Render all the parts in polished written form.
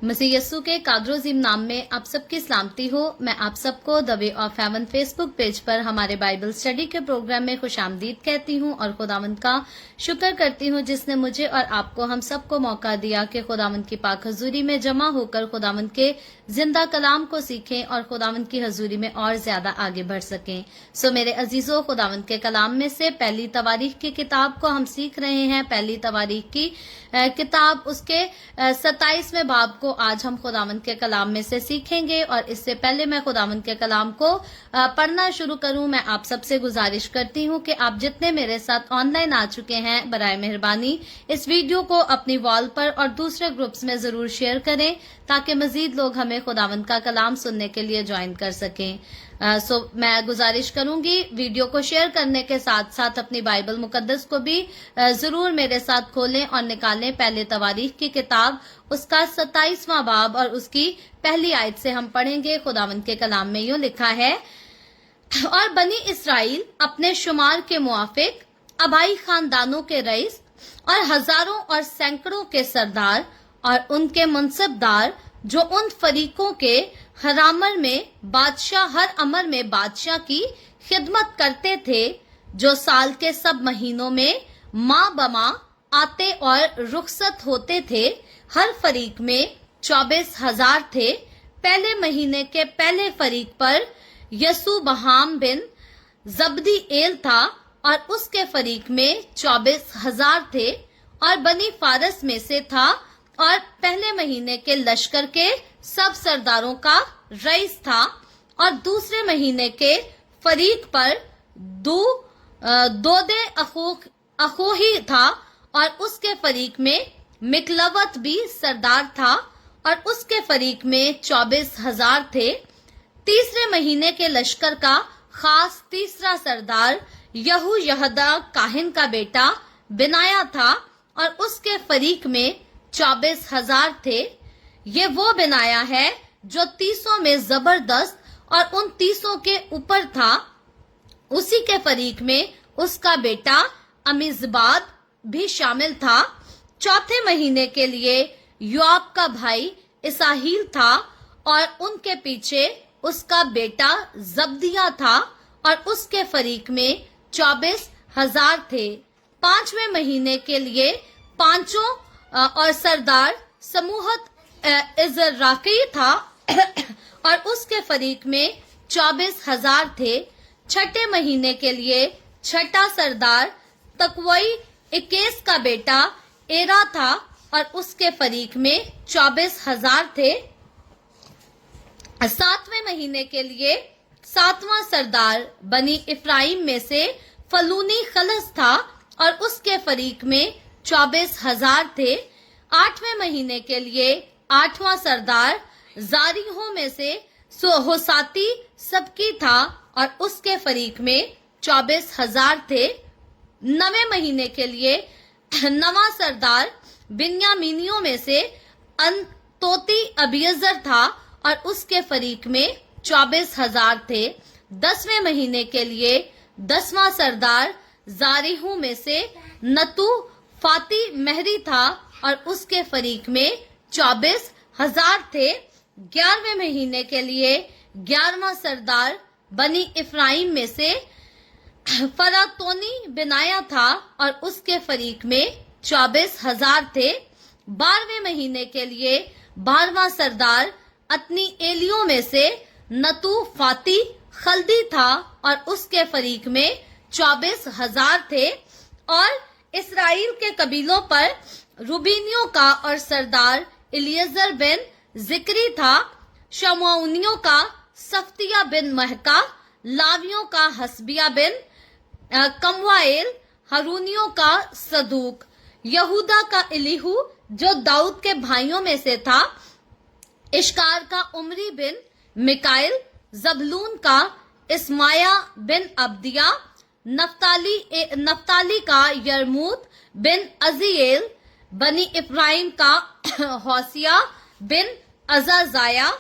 मसीह यस्सु के कादरोजीम नाम में आप सबकी सलामती हो। मैं आप सबको the way of haven Facebook page पर हमारे बाइबल स्टडी के प्रोग्राम में खुशामदीद कहती हूँ और खुदावंद का शुक्र करती हूँ जिसने मुझे और आपको हम सबको मौका दिया कि खुदावंद की पाक हजूरी में जमा होकर खुदावंद के जिंदा कलाम को सीखें और खुदावंद की हजूरी में और ज्यादा आगे बढ़ सकें। सो मेरे अजीजों, खुदावंद के कलाम में से पहली तवारीख की किताब को हम सीख रहे हैं। पहली तवारीख की किताब उसके 27वें बाब को आज हम खुदावंद के कलाम में से सीखेंगे। और इससे पहले मैं खुदावंद के कलाम को पढ़ना शुरू करूं, मैं आप सबसे गुजारिश करती हूं कि आप जितने मेरे साथ ऑनलाइन आ चुके हैं, बराए मेहरबानी इस वीडियो को अपनी वॉल पर और दूसरे ग्रुप्स में जरूर शेयर करें ताकि मजीद लोग हमें खुदावंद का कलाम सुनने के लिए ज्वाइन कर सकें। सो मैं गुजारिश करूंगी वीडियो को शेयर करने के साथ साथ अपनी बाइबल मुकद्दस को भी जरूर मेरे साथ खोलें और निकालें। पहले तवारीख की किताब उसका 27वां बाब और उसकी पहली आयत से हम पढ़ेंगे। खुदावंद के कलाम में यूं लिखा है, और बनी इसराइल अपने शुमार के मुआफिक अबाई खानदानों के रईस और हजारों और सैकड़ों के सरदार और उनके मुनसबदार जो उन फरीकों के हरामर में बादशाह हर अमर में बादशाह की खिदमत करते थे, जो साल के सब महीनों में माँ बमा आते और रुखसत होते थे, हर फरीक में 24,000 थे। पहले महीने के पहले फरीक पर यसु बहाम बिन जब्दी एल था और उसके फरीक में 24,000 थे। और बनी फारस में से था और पहले महीने के लश्कर के सब सरदारों का रईस था। और दूसरे महीने के फरीक पर दोदे अखोही था और उसके फरीक में मिकलवत भी सरदार था और उसके फरीक में 24,000 थे। तीसरे महीने के लश्कर का खास तीसरा सरदार यहू यहदा काहिन का बेटा बिनाया था और उसके फरीक में 24,000 थे। ये वो बिनाया है जो 30 में जबरदस्त और उन 30 के ऊपर था। उसी के फरीक में उसका बेटा अमीजबाद भी शामिल था। चौथे महीने के लिए योआब का भाई इसाहील था और उनके पीछे उसका बेटा जब्दिया था और उसके फरीक में 24,000 थे। पांचवें महीने के लिए पांचों और सरदार समूहत इजराकी था और उसके फरीक में 24,000 थे। छठे महीने के लिए छठा सरदार तकवई इकेस का बेटा एरा था और उसके फरीक में 24,000 थे। सातवें महीने के लिए सातवां सरदार बनी इफ्राइम में से फलूनी खलस था और उसके फरीक में 24,000 थे। आठवें महीने के लिए आठवां सरदार जारीहों में से होसाती सबकी था और उसके फरीक में 24,000 थे। नवे महीने के लिए नवा सरदार बिन्यामीनियों में से अनतोती अबियजर था और उसके फरीक में 24,000 थे। 10वें महीने के लिए 10वां सरदार जारीहू में से नतू फाती महरी था और उसके फरीक में 24,000 थे। 11वें महीने के लिए 11वां सरदार बनी इफ्राइम में से फरातोनी बिनाया था और उसके फरीक में 24,000 थे। 12वें महीने के लिए 12वां सरदार अतनी एलियों में से नतू फाती खल्दी था और उसके फरीक में 24,000 थे। और इसराइल के कबीलों पर रूबीनियों का और सरदार इलियजर बिन जिक्री था। शमौनियों का सफ्तिया बिन महका, लावियों का हसबिया बिन कमवाएल, हरूनियों का सदूक, यहूदा का इलीहू जो दाऊद के भाइयों में से था, इश्कार का उमरी बिन मिकाइल, जबलून का इस्माया बिन अब्दिया, नफ्ताली का यरमूत बिन अजीएल, बनी इफ्राइम का हौसिया बिन अजाजाया,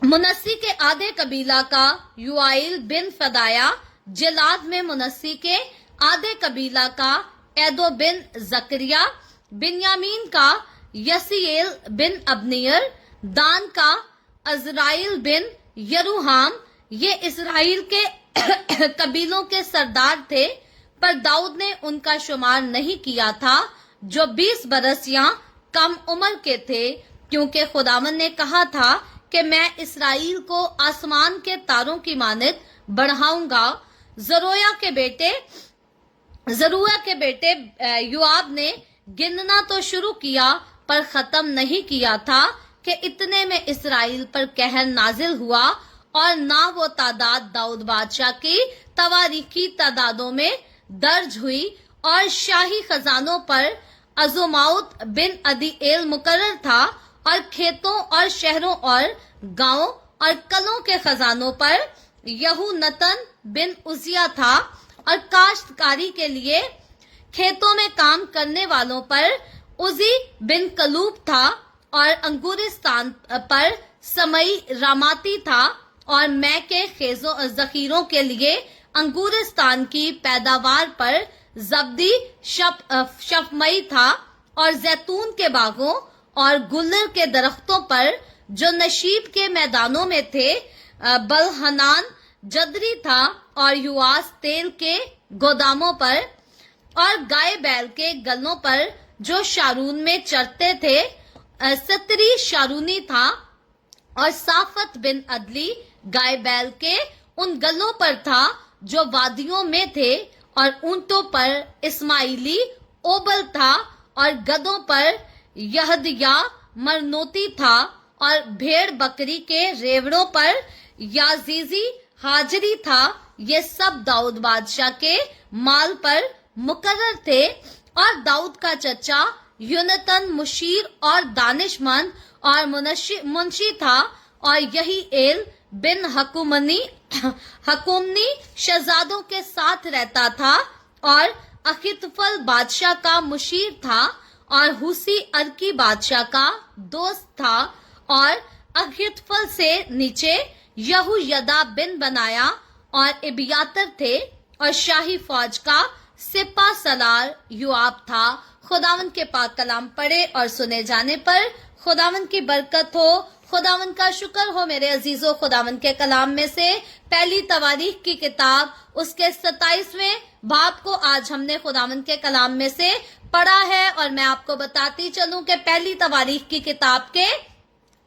मुनस्सी के आधे कबीला का युआइल बिन फदाया, जलाद में मुनस्सी के आधे कबीला का एदो बिन जकरिया, बिन्यामीन का यसीएल बिन अबनेर, दान का अजराइल बिन यरूहाम। ये इसराइल के कबीलों के सरदार थे, पर दाऊद ने उनका शुमार नहीं किया था, जो 20 बरस या कम उम्र के थे, क्योंकि खुदावन ने कहा था कि मैं इसराइल को आसमान के तारों की मानद बढ़ाऊंगा। जरूया के बेटे युआब ने गिनना तो शुरू किया, पर खत्म नहीं किया था कि इतने में इसराइल पर कहर नाजिल हुआ, और ना वो तादाद दाऊद बादशाह की तवारीखी तादादों में दर्ज हुई, और शाही खजानों पर अजुमाउत बिन अदीएल मुकर्रर था, और खेतों और शहरों और गांवों और कलों के खजानों पर यहूनतन बिन उजिया था, और काश्तकारी के लिए खेतों में काम करने वालों पर उजी बिन कलूब था, और अंगूरिस्तान पर समई रामाती था, और मै के जखीरों के लिए अंगूरिस्तान की पैदावार पर जब्दी शफमई था, और जैतून के बागों और गुल्लर के दरख्तों पर जो नशीब के मैदानों में थे बलहनान जदरी था, और युआस तेल के गोदामों पर और गाय बैल के गलों पर जो शारून में चरते थे सतरी शारूनी था, और साफत बिन अदली गाय बैल के उन गलों पर था जो वादियों में थे, और ऊंटों पर इस्माइली ओबल था, और गधों पर यहदिया मरनोती था, और भेड़ बकरी के रेवड़ों पर याजीजी हाजरी था। ये सब दाऊद बादशाह के माल पर मुकर्रर थे, और दाऊद का चचा यूनतन मुशीर और दानिशमंद और मुंशी था, और यही एल बिन हकुमनी शहजादों के साथ रहता था, और अखितफल बादशाह का मुशीर था, और हुसी अर्की बादशाह का दोस्त था, और अखितफल से नीचे यहूयदा बिन बनाया और इबियातर थे, और शाही फौज का सिपा सलार युआब था। खुदावन के पाक कलाम पढ़े और सुने जाने पर खुदावन की बरकत हो। खुदावन का शुक्र हो मेरे अजीजों। खुदावन के कलाम में से पहली तवारीख की किताब उसके 27वें बाब को आज हमने खुदावन के कलाम में से पढ़ा है, और मैं आपको बताती चलूं कि पहली तवारीख की किताब के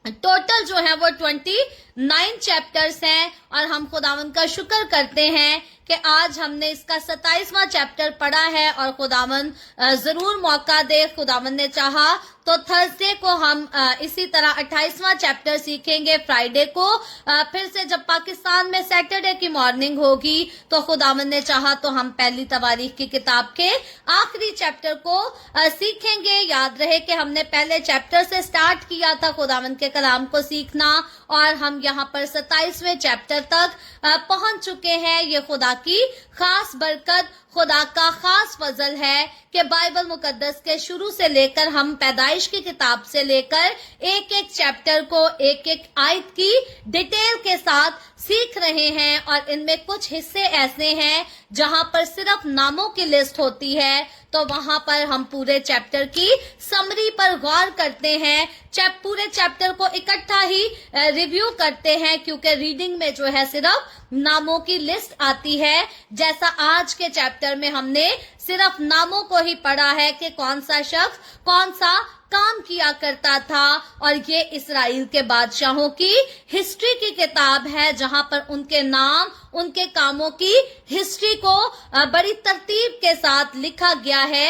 टोटल जो है वो 29 चैप्टर्स हैं, और हम खुदावन का शुक्र करते हैं कि आज हमने इसका 27वां चैप्टर पढ़ा है, और खुदावन जरूर मौका दे, खुदावन ने चाहा तो थर्सडे को हम इसी तरह 28वां चैप्टर सीखेंगे। फ्राइडे को फिर से जब पाकिस्तान में सैटरडे की मॉर्निंग होगी तो खुदावन ने चाहा तो हम पहली तवारीख की किताब के आखिरी चैप्टर को सीखेंगे। याद रहे कि हमने पहले चैप्टर से स्टार्ट किया था खुदावन के कलाम को सीखना, और हम यहाँ पर 27वें चैप्टर तक पहुंच चुके हैं। ये खुदा की खास बरकत, खुदा का खास फजल है कि बाइबल मुकद्दस के शुरू से लेकर हम पैदाइश की किताब से लेकर एक एक चैप्टर को एक एक आयत की डिटेल के साथ सीख रहे हैं, और इनमें कुछ हिस्से ऐसे हैं जहां पर सिर्फ नामों की लिस्ट होती है, तो वहां पर हम पूरे चैप्टर की समरी पर गौर करते हैं, पूरे चैप्टर को इकट्ठा ही रिव्यू करते हैं, क्योंकि रीडिंग में जो है सिर्फ नामों की लिस्ट आती है। जैसा आज के चैप्टर में हमने सिर्फ नामों को ही पढ़ा है कि कौन सा शख्स कौन सा काम किया करता था, और ये इस्राएल के बादशाहों की हिस्ट्री की किताब है, जहां पर उनके नाम, उनके कामों की हिस्ट्री को बड़ी तरतीब के साथ लिखा गया है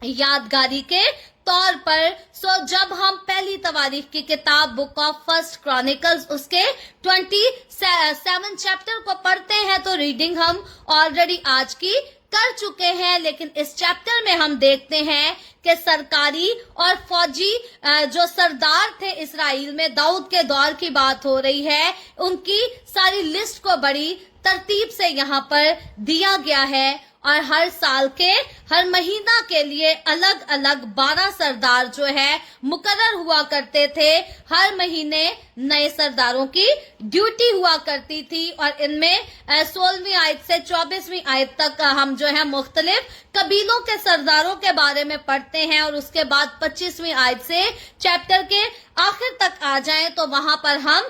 यादगारी के तौर पर। जब हम पहली तवारीख की किताब बुक ऑफ फर्स्ट क्रॉनिकल्स उसके 27 चैप्टर को पढ़ते हैं तो रीडिंग हम ऑलरेडी आज की कर चुके हैं, लेकिन इस चैप्टर में हम देखते हैं कि सरकारी और फौजी जो सरदार थे इस्राएल में, दाऊद के दौर की बात हो रही है, उनकी सारी लिस्ट को बड़ी तरतीब से यहाँ पर दिया गया है। اور ہر سال کے ہر مہینہ کے لیے الگ الگ 12 سردار جو ہے مقرر ہوا کرتے تھے. ہر مہینے نئے سرداروں کی ڈیوٹی ہوا کرتی تھی اور ان میں 16ویں آیت سے 24ویں آیت تک ہم جو ہے مختلف قبیلوں کے سرداروں کے بارے میں پڑھتے ہیں اور اس کے بعد 25ویں آیت سے چیپٹر کے آخر تک آ جائیں تو وہاں پر ہم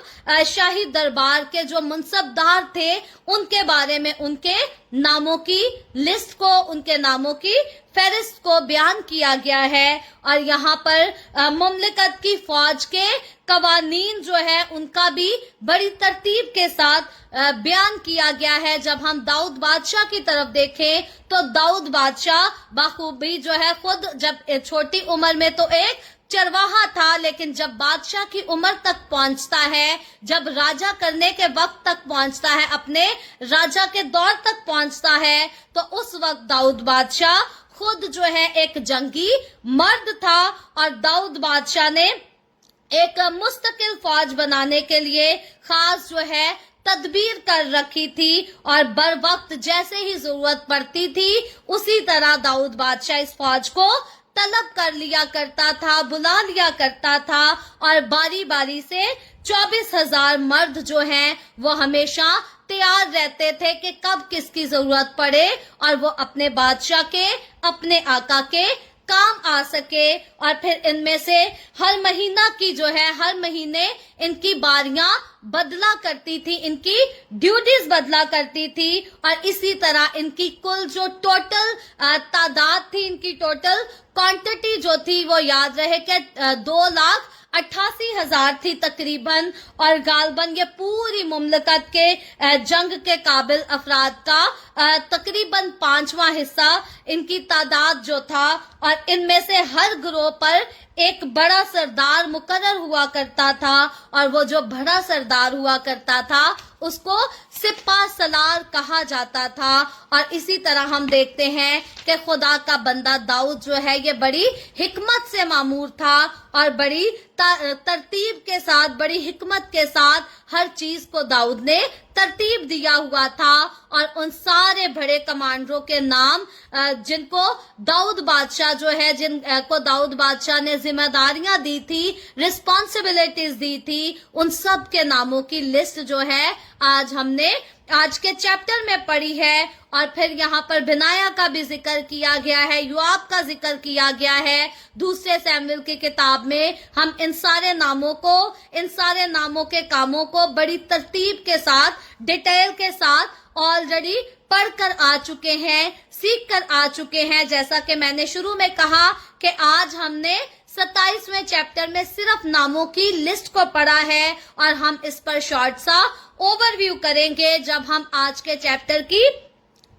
شاہی دربار کے جو منصبدار تھے ان کے بارے میں ان کے ناموں کی لسٹ کو، ان کے ناموں کی فہرست کو بیان کیا گیا ہے. اور یہاں پر مملکت کی فوج کے قوانین جو ہے ان کا بھی بڑی ترتیب کے ساتھ بیان کیا گیا ہے. جب ہم داؤد بادشاہ کی طرف دیکھیں تو داؤد بادشاہ بخوبی جو ہے خود جب چھوٹی عمر میں تو ایک چرواہا تھا، لیکن جب بادشاہ کی عمر تک پہنچتا ہے، جب راجا کرنے کے وقت تک پہنچتا ہے، اپنے راجا کے دور تک پہنچتا ہے، تو اس وقت داؤد بادشاہ خود جو ہے ایک جنگی مرد تھا اور داؤد بادشاہ نے ایک مستقل فوج بنانے کے لیے خاص جو ہے تدبیر کر رکھی تھی اور بر وقت جیسے ہی ضرورت پڑتی تھی اسی طرح داؤد بادشاہ اس فوج کو طلب کر لیا کرتا تھا، بلا لیا کرتا تھا اور باری باری سے 24,000 مرد جو ہیں وہ ہمیشہ تیار رہتے تھے کہ کب کس کی ضرورت پڑے اور وہ اپنے بادشاہ کے، اپنے آقا کے کام آ سکے. اور پھر ان میں سے ہر مہینہ کی جو ہے ہر مہینے ان کی باریاں بدلا کرتی تھی، ان کی ڈیوٹیز بدلا کرتی تھی اور اسی طرح ان کی کل جو ٹوٹل تعداد تھی، ان کی ٹوٹل کوانٹٹی جو تھی وہ یاد رہے کہ 2,88,000 تھی تقریباً. اور غالباً یہ پوری مملکت کے جنگ کے قابل افراد کا تقریباً 5واں حصہ ان کی تعداد جو تھا. اور ان میں سے ہر گروہ پر ایک بڑا سردار مقرر ہوا کرتا تھا اور وہ جو بڑا سردار ہوا کرتا تھا اس کو سپاہ سالار کہا جاتا تھا. اور اسی طرح ہم دیکھتے ہیں کہ خدا کا بندہ داؤد جو ہے یہ بڑی حکمت سے معمور تھا اور بڑی ترتیب کے ساتھ، بڑی حکمت کے ساتھ ہر چیز کو داؤد نے ترتیب دیا ہوا تھا. اور ان سارے بڑے کمانڈروں کے نام جن کو داؤد بادشاہ جو ہے، جن کو داؤد بادشاہ نے ذمہ داریاں دی تھی، رسپانسبلٹیز دی تھی، ان سب کے ناموں کی لسٹ جو ہے آج ہم نے آج کے چیپٹر میں پڑھی ہے. اور پھر یہاں پر بنایا کا بھی ذکر کیا گیا ہے، یوآب کا ذکر کیا گیا ہے. دوسرے سیموئیل کی کتاب میں ہم ان سارے ناموں کو، ان سارے ناموں کے کاموں کو بڑی ترتیب کے ساتھ، ڈیٹیل کے ساتھ آلریڈی پڑھ کر آ چکے ہیں، سیکھ کر آ چکے ہیں. جیسا کہ میں نے شروع میں کہا کہ آج ہم نے 27ویں چیپٹر میں صرف ناموں کی لسٹ کو پڑھا ہے اور ہم اس پر شارٹ سا اوور ویو کریں گے جب ہم آج کے چیپٹر کی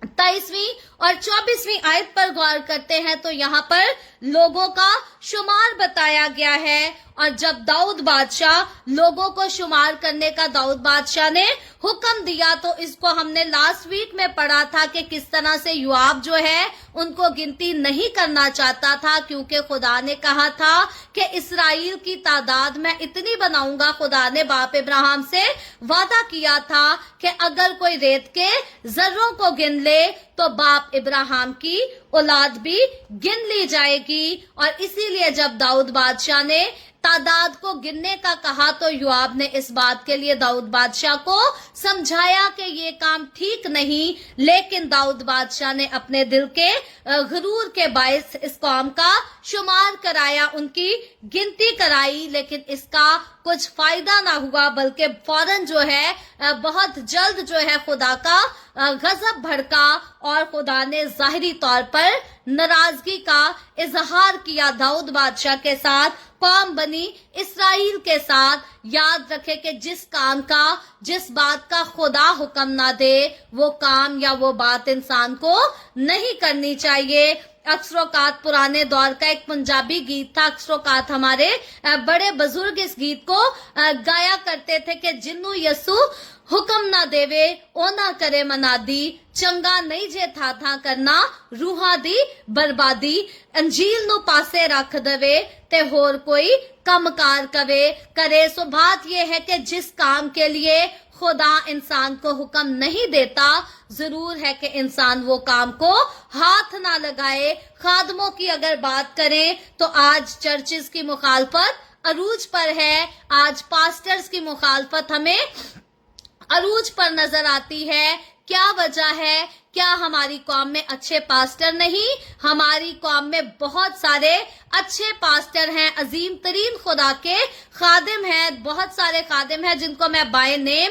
23ویں اور 24ویں آیت پر غور کرتے ہیں. تو یہاں پر لوگوں کا شمار بتایا گیا ہے اور جب داؤد بادشاہ لوگوں کو شمار کرنے کا داؤد بادشاہ نے حکم دیا تو اس کو ہم نے لاسٹ ویک میں پڑھا تھا کہ کس طرح سے یوآب جو ہے ان کو گنتی نہیں کرنا چاہتا تھا، کیونکہ خدا نے کہا تھا کہ اسرائیل کی تعداد میں اتنی بناؤں گا. خدا نے باپ ابراہیم سے وعدہ کیا تھا کہ اگر کوئی ریت کے ذروں کو گن لے تو باپ ابراہیم کی اولاد بھی گن لی جائے گی. اور اسی لیے جب داؤد بادشاہ نے تعداد کو گننے کا کہا تو یوآب نے اس بات کے لیے داؤد بادشاہ کو سمجھایا کہ یہ کام ٹھیک نہیں، لیکن داؤد بادشاہ نے اپنے دل کے غرور کے باعث اس قوم کا شمار کرایا، ان کی گنتی کرائی، لیکن اس کا کچھ فائدہ نہ ہوا بلکہ فوراً جو ہے بہت جلد جو ہے خدا کا غضب بھڑکا اور خدا نے ظاہری طور پر ناراضگی کا اظہار کیا داؤد بادشاہ کے ساتھ، قوم بنی اسرائیل کے ساتھ. یاد رکھے کہ جس کام کا، جس بات کا خدا حکم نہ دے وہ کام یا وہ بات انسان کو نہیں کرنی چاہیے. اکثر اوقات پرانے دور کا ایک پنجابی گیت تھا، اکثر اوقات ہمارے بڑے بزرگ اس گیت کو گایا کرتے تھے کہ جنو یسو حکم نہ دیوے او نہ کرے منادی، چنگا نہیں جے تھا کرنا روحاں دی بربادی. انجیل نو پاسے رکھ دوے تے ہور کوئی کم کار کرے. سو بات یہ ہے کہ جس کام کے لیے خدا انسان کو حکم نہیں دیتا، ضرور ہے کہ انسان وہ کام کو ہاتھ نہ لگائے۔ خادموں کی اگر بات کریں تو آج چرچز کی مخالفت عروج پر ہے، آج پاسٹرز کی مخالفت ہمیں عروج پر نظر آتی ہے۔ کیا وجہ ہے؟ کیا ہماری قوم میں اچھے پاسٹر نہیں؟ ہماری قوم میں بہت سارے اچھے پاسٹر ہیں، عظیم ترین خدا کے خادم ہیں، بہت سارے خادم ہیں جن کو میں بائی نیم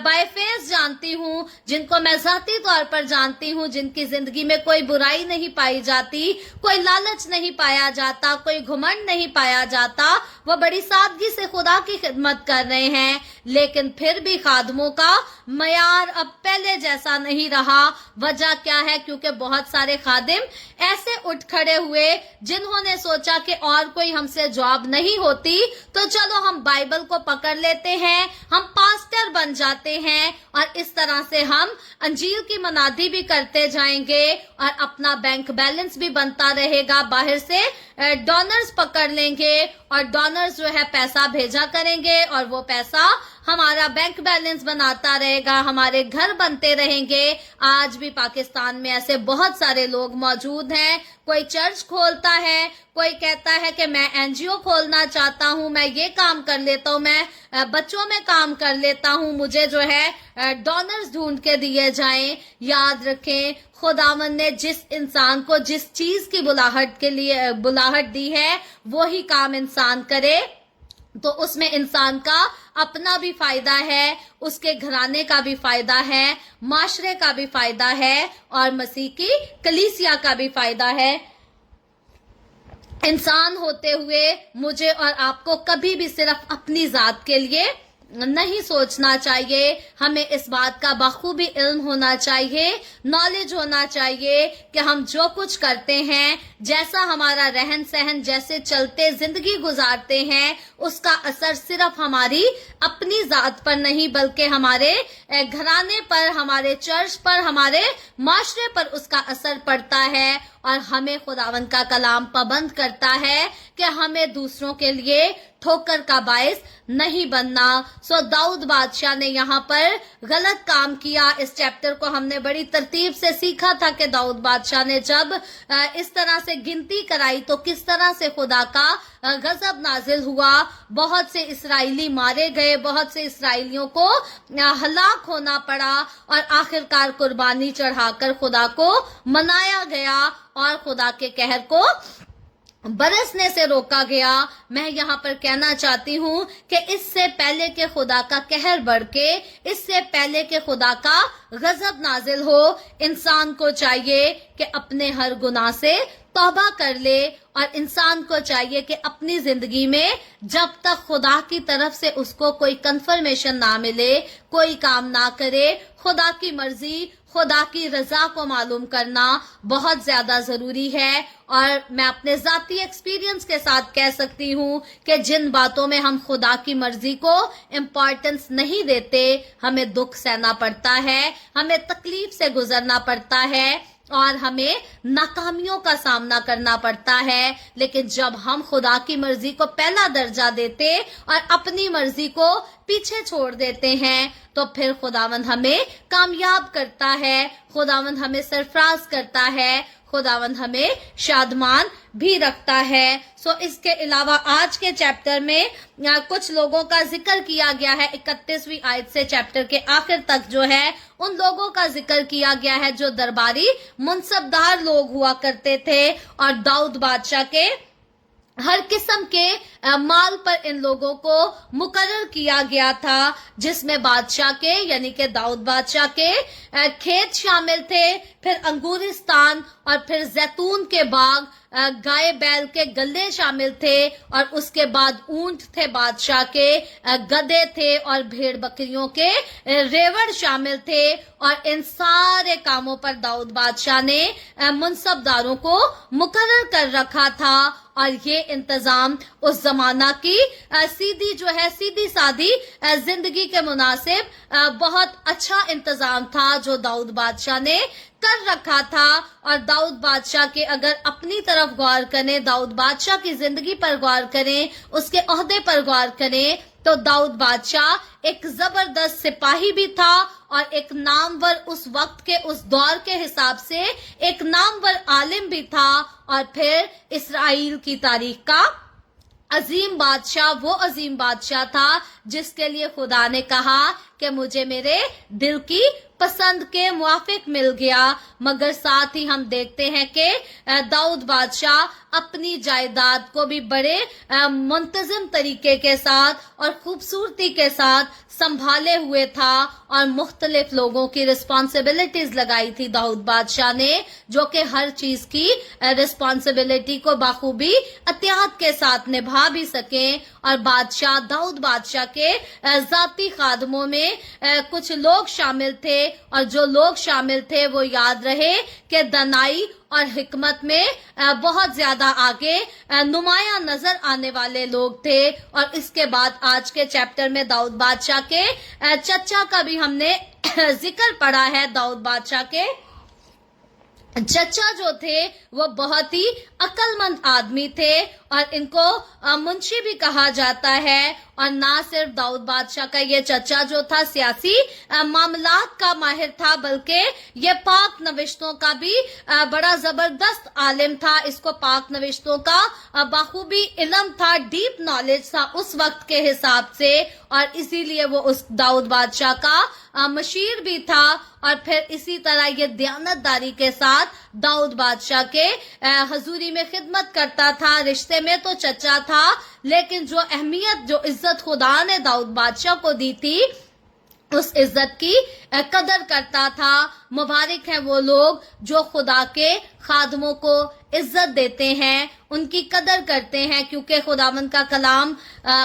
بائی فیس جانتی ہوں، جن کو میں ذاتی طور پر جانتی ہوں، جن کی زندگی میں کوئی برائی نہیں پائی جاتی، کوئی لالچ نہیں پایا جاتا، کوئی گھمنڈ نہیں پایا جاتا، وہ بڑی سادگی سے خدا کی خدمت کر رہے ہیں۔ لیکن پھر بھی خادموں کا معیار اب پہلے جیسا نہیں رہا۔ وجہ کیا ہے؟ کیونکہ بہت سارے خادم ایسے اٹھ کھڑے ہوئے جنہوں نے سوچا کہ اور کوئی ہم سے جاب نہیں ہوتی تو چلو ہم بائبل کو پکڑ لیتے ہیں، ہم پاسٹر بن جاتے ہیں، اور اس طرح سے ہم انجیل کی منادی بھی کرتے جائیں گے اور اپنا بینک بیلنس بھی بنتا رہے گا، باہر سے ڈونرز پکڑ لیں گے اور ڈونرز جو ہے پیسہ بھیجا کریں گے اور وہ پیسہ ہمارا بینک بیلنس بناتا رہے گا، ہمارے گھر بنتے رہیں گے۔ آج بھی پاکستان میں ایسے بہت سارے لوگ موجود ہیں، کوئی چرچ کھولتا ہے، کوئی کہتا ہے کہ میں این جی او کھولنا چاہتا ہوں، میں یہ کام کر لیتا ہوں، میں بچوں میں کام کر لیتا ہوں، مجھے جو ہے ڈونرز ڈھونڈ کے دیے جائیں۔ یاد رکھیں، خداوند نے جس انسان کو جس چیز کی بلاہٹ کے لیے بلاہٹ دی ہے وہی کام انسان کرے تو اس میں انسان کا اپنا بھی فائدہ ہے، اس کے گھرانے کا بھی فائدہ ہے، معاشرے کا بھی فائدہ ہے اور مسیح کی کلیسیا کا بھی فائدہ ہے۔ انسان ہوتے ہوئے مجھے اور آپ کو کبھی بھی صرف اپنی ذات کے لیے نہیں سوچنا چاہیے، ہمیں اس بات کا بخوبی علم ہونا چاہیے، نالج ہونا چاہیے کہ ہم جو کچھ کرتے ہیں، جیسا ہمارا رہن سہن، جیسے چلتے زندگی گزارتے ہیں، اس کا اثر صرف ہماری اپنی ذات پر نہیں بلکہ ہمارے گھرانے پر، ہمارے چرچ پر، ہمارے معاشرے پر اس کا اثر پڑتا ہے، اور ہمیں خداوند کا کلام پابند کرتا ہے کہ ہمیں دوسروں کے لیے ٹھوکر کا باعث نہیں بننا۔ داؤد بادشاہ نے یہاں پر غلط کام کیا۔ اس چیپٹر کو ہم نے بڑی ترتیب سے سیکھا تھا کہ داؤد بادشاہ نے جب اس طرح سے گنتی کرائی تو کس طرح سے خدا کا غضب نازل ہوا، بہت سے اسرائیلی مارے گئے، بہت سے اسرائیلیوں کو ہلاک ہونا پڑا، اور آخرکار قربانی چڑھا کر خدا کو منایا گیا اور خدا کے قہر کو برسنے سے روکا گیا۔ میں یہاں پر کہنا چاہتی ہوں کہ اس سے پہلے کہ خدا کا قہر بڑھ کے، اس سے پہلے کہ خدا کا غضب نازل ہو، انسان کو چاہیے کہ اپنے ہر گناہ سے توبہ کر لے، اور انسان کو چاہیے کہ اپنی زندگی میں جب تک خدا کی طرف سے اس کو کوئی کنفرمیشن نہ ملے، کوئی کام نہ کرے۔ خدا کی مرضی، خدا کی رضا کو معلوم کرنا بہت زیادہ ضروری ہے، اور میں اپنے ذاتی ایکسپیرینس کے ساتھ کہہ سکتی ہوں کہ جن باتوں میں ہم خدا کی مرضی کو امپورٹنس نہیں دیتے، ہمیں دکھ سہنا پڑتا ہے، ہمیں تکلیف سے گزرنا پڑتا ہے اور ہمیں ناکامیوں کا سامنا کرنا پڑتا ہے۔ لیکن جب ہم خدا کی مرضی کو پہلا درجہ دیتے اور اپنی مرضی کو پیچھے چھوڑ دیتے ہیں تو پھر خداوند ہمیں کامیاب کرتا ہے، خداوند ہمیں سرفراز کرتا ہے، خداوند ہمیں شادمان بھی رکھتا ہے۔ اس کے علاوہ آج کے چیپٹر میں کچھ لوگوں کا ذکر کیا گیا ہے، 31ویں آیت سے چیپٹر کے آخر تک جو ہے ان لوگوں کا ذکر کیا گیا ہے جو درباری منصبدار لوگ ہوا کرتے تھے، اور داؤد بادشاہ کے ہر قسم کے مال پر ان لوگوں کو مقرر کیا گیا تھا، جس میں بادشاہ کے یعنی کہ داؤد بادشاہ کے کھیت شامل تھے، پھر انگورستان اور پھر زیتون کے باغ، گائے بیل کے گلے شامل تھے، اور اس کے بعد اونٹ تھے بادشاہ کے، گدے تھے اور بھیڑ بکریوں کے ریوڑ شامل تھے، اور ان سارے کاموں پر داؤد بادشاہ نے منصبداروں کو مقرر کر رکھا تھا۔ اور یہ انتظام اس زمانہ کی سیدھی سادی زندگی کے مناسب بہت اچھا انتظام تھا جو داؤد بادشاہ نے کر رکھا تھا۔ اور داؤد بادشاہ کے اگر اپنی طرف غور کریں، داؤد بادشاہ کی زندگی پر غور کریں، اس کے عہدے پر غور کریں तो दाऊद बादशाह एक जबरदस्त सिपाही भी था और एक नामवर, उस वक्त के उस दौर के हिसाब से एक नामवर आलिम भी था, और फिर इस्राइल की तारीख का अजीम बादशाह, वो अजीम बादशाह था जिसके लिए खुदा ने कहा कि मुझे मेरे दिल की पसंद के मुआफिक मिल गया। मगर साथ ही हम देखते हैं कि दाऊद बादशाह अपनी जायदाद को भी बड़े मुंतज़िम तरीके के साथ और खूबसूरती के साथ संभाले हुए था, और मुख्तलिफ लोगों की रिस्पॉन्सिबिलिटीज लगाई थी दाऊद बादशाह ने, जो कि हर चीज की रिस्पॉन्सिबिलिटी को बाखूबी एहतियात के साथ निभा भी सके। और बादशाह, दाऊद बादशाह के जाती खादमों में कुछ लोग शामिल थे, और जो लोग शामिल थे वो याद रहे कि दनाई और हिकमत में बहुत ज्यादा आगे नुमाया नजर आने वाले लोग थे। और इसके बाद आज के चैप्टर में दाऊद बादशाह के चचा का भी हमने जिक्र पढ़ा है। दाऊद बादशाह के चचा जो थे वो बहुत ही अक्लमंद आदमी थे, और इनको मुंशी भी कहा जाता है। और ना सिर्फ दाऊद बादशाह का ये चचा जो था सियासी मामलात का माहिर था, बल्कि ये पाक नविश्तों का भी बड़ा जबरदस्त आलिम था। इसको पाक नविश्तों का बाखूबी इल्म था, डीप नॉलेज था उस वक्त के हिसाब से, और इसीलिए वो उस दाऊद बादशाह का मशीर भी था। और फिर इसी तरह ये दयानतदारी के साथ दाऊद बादशाह के हजूरी में खिदमत करता था। रिश्ते में तो चचा था, लेकिन जो अहमियत, जो इज्जत खुदा ने दाऊद बादशाह को दी थी, उस इज्जत की कदर करता था। मुबारक है वो लोग जो खुदा के खादमों को इज्जत देते हैं, उनकी कदर करते हैं, क्योंकि खुदावंद का कलाम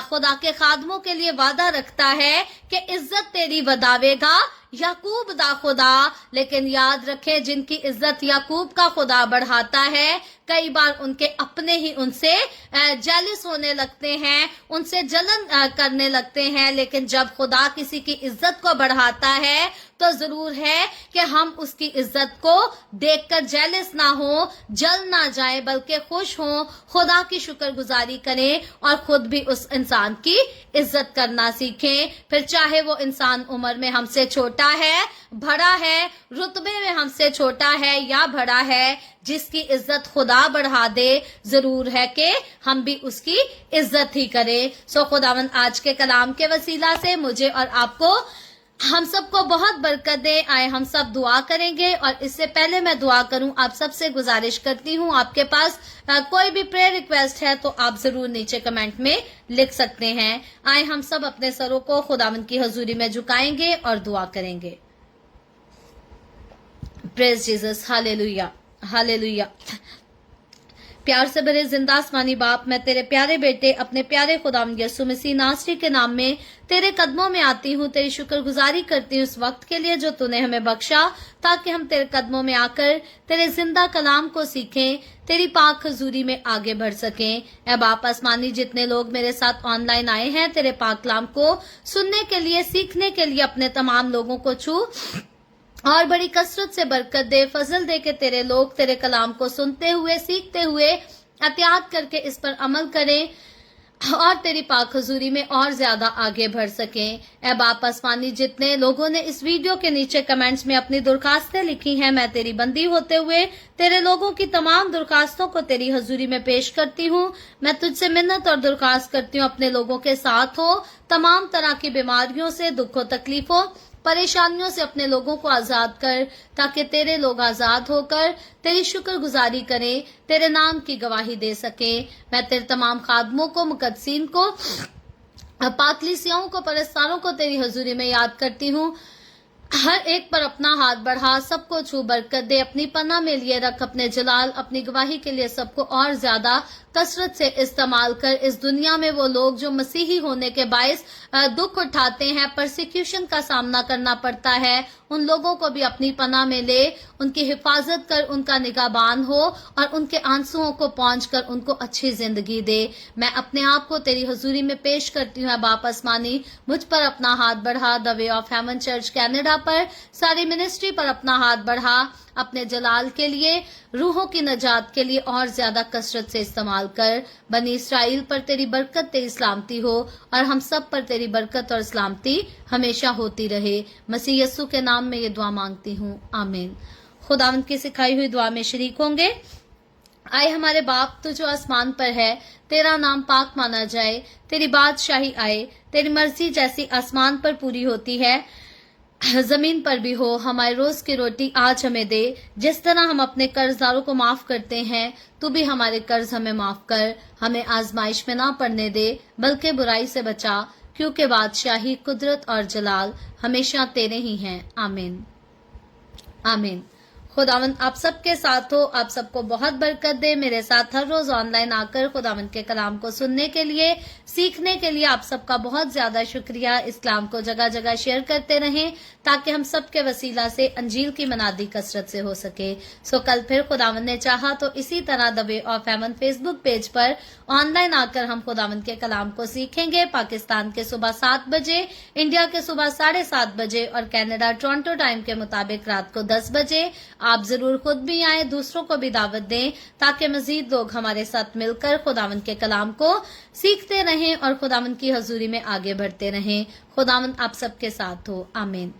खुदा के खादमों के लिए वादा रखता है कि इज्जत तेरी बदावेगा याकूब दा खुदा। लेकिन याद रखें, जिनकी इज्जत याकूब का खुदा बढ़ाता है, कई बार उनके अपने ही उनसे जेलिस होने लगते हैं, उनसे जलन करने लगते हैं। लेकिन जब खुदा किसी की इज्जत को बढ़ाता है तो जरूर है कि हम उसकी इज्जत को देखकर जेलिस ना हो, जल ना जाए, बल्कि खुश हों, खुदा की शुक्रगुजारी करें और खुद भी उस इंसान की इज्जत करना सीखें। फिर चाहे वो इंसान उम्र में हमसे छोटा है, बड़ा है, रुतबे में हमसे छोटा है या बड़ा है, जिसकी इज्जत खुदा बढ़ा दे, जरूर है कि हम भी उसकी इज्जत ही करें। सो खुदावंद आज के कलाम के वसीला से मुझे और आपको, हम सबको बहुत बरकत दे। आए हम सब दुआ करेंगे, और इससे पहले मैं दुआ करूं, आप सबसे गुजारिश करती हूं, आपके पास कोई भी प्रेयर रिक्वेस्ट है तो आप जरूर नीचे कमेंट में लिख सकते हैं। आए हम सब अपने सरों को खुदावंद की हजूरी में झुकाएंगे और दुआ करेंगे। Praise Jesus, hallelujah, hallelujah. प्यार से भरे जिंदा आसमानी बाप, मैं तेरे प्यारे बेटे अपने प्यारे खुदावंद यीशु मसीह नासरी के नाम में तेरे कदमों में आती हूँ। तेरी शुक्रगुजारी करती हूँ उस वक्त के लिए जो तूने हमें बख्शा, ताकि हम तेरे कदमों में आकर तेरे जिंदा कलाम को सीखें, तेरी पाक हजूरी में आगे बढ़ सकें। ऐ बाप आसमानी, जितने लोग मेरे साथ ऑनलाइन आए हैं, तेरे पाक कलाम को सुनने के लिए, सीखने के लिए, अपने तमाम लोगों को छू और बड़ी कसरत से बरकत दे, फजल दे के तेरे लोग तेरे कलाम को सुनते हुए, सीखते हुए, एहतियात करके इस पर अमल करें और तेरी पाक हजूरी में और ज्यादा आगे बढ़ सकें। ऐ बाप आसमानी, जितने लोगों ने इस वीडियो के नीचे कमेंट्स में अपनी दरखास्तें लिखी हैं, मैं तेरी बंदी होते हुए तेरे लोगों की तमाम दरखास्तों को तेरी हजूरी में पेश करती हूँ। मैं तुझसे मिन्नत और दरखास्त करती हूँ, अपने लोगों के साथ हो, तमाम तरह की बीमारियों से, दुखों, तकलीफों, परेशानियों से अपने लोगों को आजाद कर, ताकि तेरे लोग आजाद होकर तेरी शुक्रगुजारी करें, तेरे नाम की गवाही दे सकें। मैं तेरे तमाम खादमों को, मुकद्दसीन को, पाकलीसियाओं को, परस्तारों को तेरी हजूरी में याद करती हूँ। हर एक पर अपना हाथ बढ़ा, सबको छू बरकत दे, अपनी पनाह में लिए रख, अपने जलाल, अपनी गवाही के लिए सबको और ज्यादा कसरत से इस्तेमाल कर। इस दुनिया में वो लोग जो मसीही होने के बायस दुख उठाते हैं, परसिक्यूशन का सामना करना पड़ता है, उन लोगों को भी अपनी पनाह में ले, उनकी हिफाजत कर, उनका निगाहबान हो और उनके आंसुओं को पहुंचकर उनको अच्छी जिंदगी दे। मैं अपने आप को तेरी हजूरी में पेश करती हूँ। बाप आसमानी, मुझ पर अपना हाथ बढ़ा, the way of haven church Canada पर, सारी मिनिस्ट्री पर अपना हाथ बढ़ा, अपने जलाल के लिए, रूहों की नजात के लिए और ज्यादा कसरत से इस्तेमाल कर। बनी इसराइल पर तेरी बरकत, तेरी सलामती हो और हम सब पर तेरी बरकत और सलामती हमेशा होती रहे। मसीह यस्सु के नाम में ये दुआ मांगती हूँ, आमीन। खुदावंद की सिखाई हुई दुआ में शरीक होंगे। आए हमारे बाप, तू जो आसमान पर है, तेरा नाम पाक माना जाए, तेरी बादशाही आए, तेरी मर्जी जैसी आसमान पर पूरी होती है जमीन पर भी हो। हमारे रोज की रोटी आज हमें दे, जिस तरह हम अपने कर्जदारों को माफ करते हैं, तू भी हमारे कर्ज हमें माफ कर। हमें आजमाइश में ना पड़ने दे, बल्कि बुराई से बचा, क्योंकि बादशाही, कुदरत और जलाल हमेशा तेरे ही हैं, आमीन आमीन। खुदावंद आप सबके साथ हो, आप सबको बहुत बरकत दे। मेरे साथ हर रोज ऑनलाइन आकर खुदावंद के कलाम को सुनने के लिए, सीखने के लिए आप सबका बहुत ज्यादा शुक्रिया। इस कलाम को जगह जगह शेयर करते रहें ताकि हम सबके वसीला से अंजील की मनादी कसरत से हो सके। सो कल फिर खुदावंद ने चाहा तो इसी तरह the way of haven Facebook page पर ऑनलाइन आकर हम खुदावंद के कलाम को सीखेंगे। पाकिस्तान के सुबह 7 बजे, इंडिया के सुबह 7:30 बजे और कनाडा टोरंटो टाइम के मुताबिक रात को 10 बजे। आप जरूर खुद भी आए, दूसरों को भी दावत दें ताकि मजीद लोग हमारे साथ मिलकर खुदावंद के कलाम को सीखते रहें और खुदावंद की हजूरी में आगे बढ़ते रहें। खुदावंद आप सबके साथ हो, आमीन।